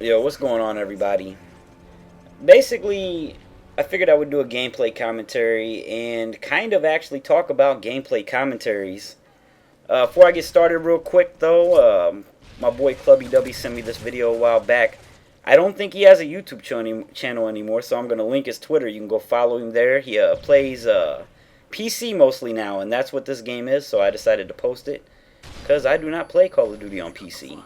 Yo, what's going on, everybody? Basically, I figured I would do a gameplay commentary and kind of actually talk about gameplay commentaries. Before I get started, real quick though, my boy Clubby W sent me this video a while back. I don't think he has a YouTube channel anymore, so I'm going to link his Twitter. You can go follow him there. He plays PC mostly now, and that's what this game is, so I decided to post it because I do not play Call of Duty on PC.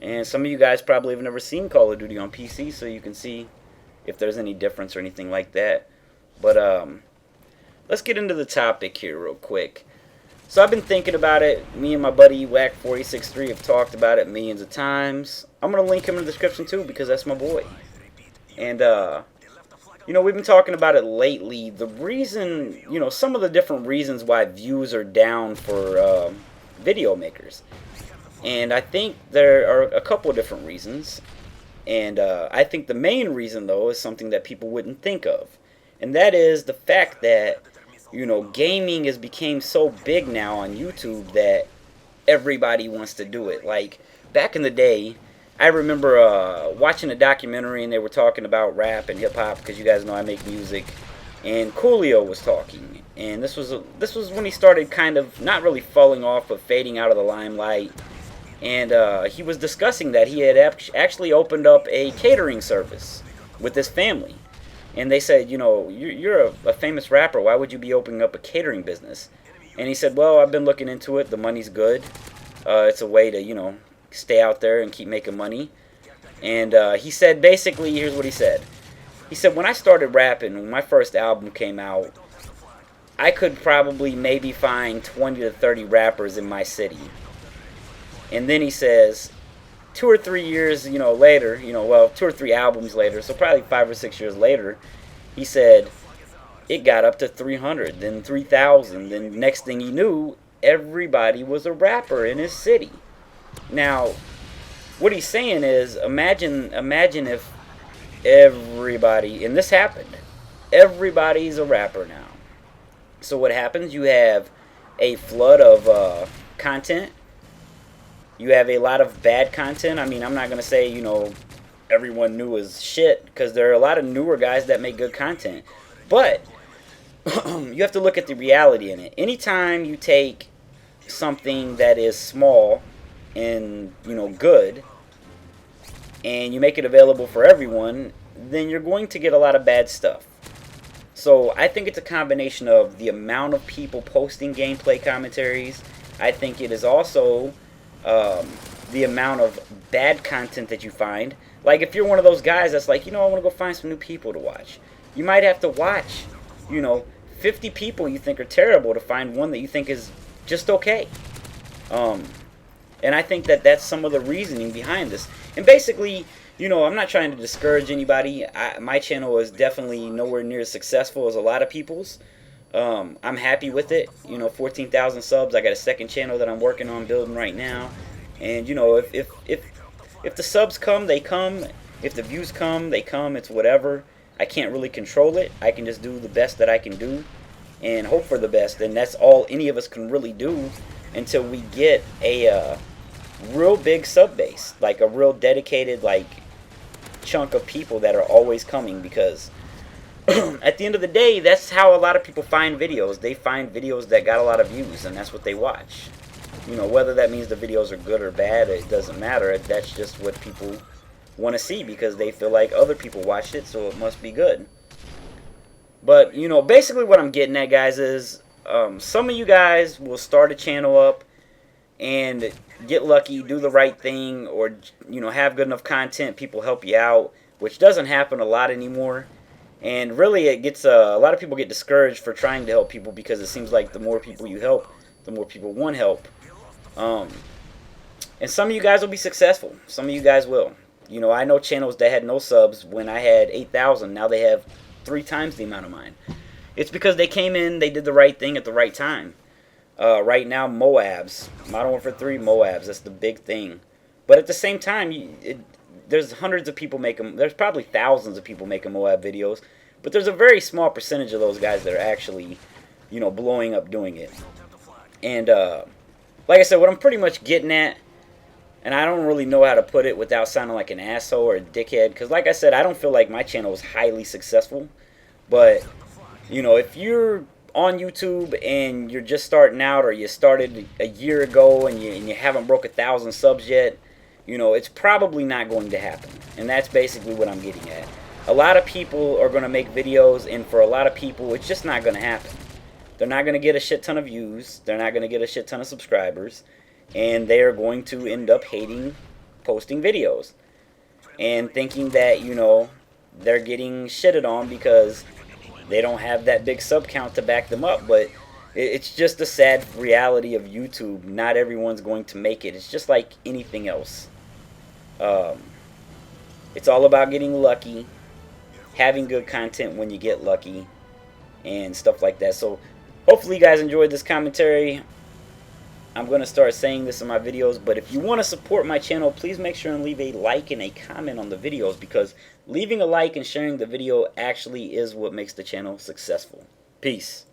And some of you guys probably have never seen Call of Duty on PC, so you can see if there's any difference or anything like that. But let's get into the topic here real quick. So I've been thinking about it. Me and my buddy Whack463 have talked about it millions of times. I'm going to link him in the description too because that's my boy. And, we've been talking about it lately. The reason, some of the different reasons why views are down for video makers. And I think there are a couple of different reasons. And I think the main reason, though, is something that people wouldn't think of. And that is the fact that, gaming has become so big now on YouTube that everybody wants to do it. Like, back in the day, I remember watching a documentary and they were talking about rap and hip-hop, because you guys know I make music. And Coolio was talking. And this was when he started kind of not really falling off, but fading out of the limelight. And he was discussing that he had actually opened up a catering service with his family. And they said, you're a famous rapper. Why would you be opening up a catering business? And he said, well, I've been looking into it. The money's good. It's a way to, stay out there and keep making money. And he said, basically, here's what he said. He said, when I started rapping, when my first album came out, I could probably maybe find 20 to 30 rappers in my city. And then he says, 2 or 3 years, later, 2 or 3 albums later, so probably 5 or 6 years later, he said, it got up to 300, then 3,000. Then next thing he knew, everybody was a rapper in his city. Now, what he's saying is, imagine if everybody, and this happened, everybody's a rapper now. So what happens? You have a flood of content. You have a lot of bad content. I mean, I'm not going to say, everyone new is shit, because there are a lot of newer guys that make good content. But you have to look at the reality in it. Anytime you take something that is small and, good, and you make it available for everyone, then you're going to get a lot of bad stuff. So I think it's a combination of the amount of people posting gameplay commentaries. I think it is also the amount of bad content that you find. Like, if you're one of those guys that's like, I want to go find some new people to watch, you might have to watch 50 people you think are terrible to find one that you think is just okay. And I think that that's some of the reasoning behind this. And basically, I'm not trying to discourage anybody. My channel is definitely nowhere near as successful as a lot of people's. I'm happy with it. 14,000 subs. I got a second channel that I'm working on building right now. And if the subs come, they come. If the views come, they come. It's whatever. I can't really control it. I can just do the best that I can do and hope for the best. And that's all any of us can really do until we get a real big sub base, like a real dedicated chunk of people that are always coming, because at the end of the day, that's how a lot of people find videos. They find videos that got a lot of views, and that's what they watch. Whether that means the videos are good or bad, it doesn't matter. That's just what people want to see, because they feel like other people watched it, so it must be good. But, basically what I'm getting at, guys, is some of you guys will start a channel up and get lucky, do the right thing, or, have good enough content, people help you out, which doesn't happen a lot anymore. And really, it gets a lot of people get discouraged for trying to help people, because it seems like the more people you help, the more people want help. And some of you guys will be successful. Some of you guys will. I know channels that had no subs when I had 8,000. Now they have 3 times the amount of mine. It's because they came in, they did the right thing at the right time. Right now, Moabs. Modern Warfare 3 Moabs. That's the big thing. But at the same time, there's hundreds of people making, there's probably thousands of people making Moab videos, but there's a very small percentage of those guys that are actually, blowing up doing it. And like I said, what I'm pretty much getting at And I don't really know how to put it without sounding like an asshole or a dickhead. Because like I said, I don't feel like my channel is highly successful. But, you know, if you're on YouTube and you're just starting out, or you started a year ago and you haven't broke 1,000 subs yet, you know, it's probably not going to happen. And that's basically what I'm getting at. A lot of people are going to make videos, and for a lot of people, it's just not going to happen. They're not going to get a shit ton of views. They're not going to get a shit ton of subscribers. And they are going to end up hating posting videos. And thinking that, you know, they're getting shitted on because they don't have that big sub count to back them up. But it's just a sad reality of YouTube. Not everyone's going to make it. It's just like anything else. It's all about getting lucky, having good content when you get lucky, and stuff like that. So hopefully you guys enjoyed this commentary. I'm going to start saying this in my videos, but if you want to support my channel, please make sure and leave a like and a comment on the videos, because leaving a like and sharing the video actually is what makes the channel successful. Peace.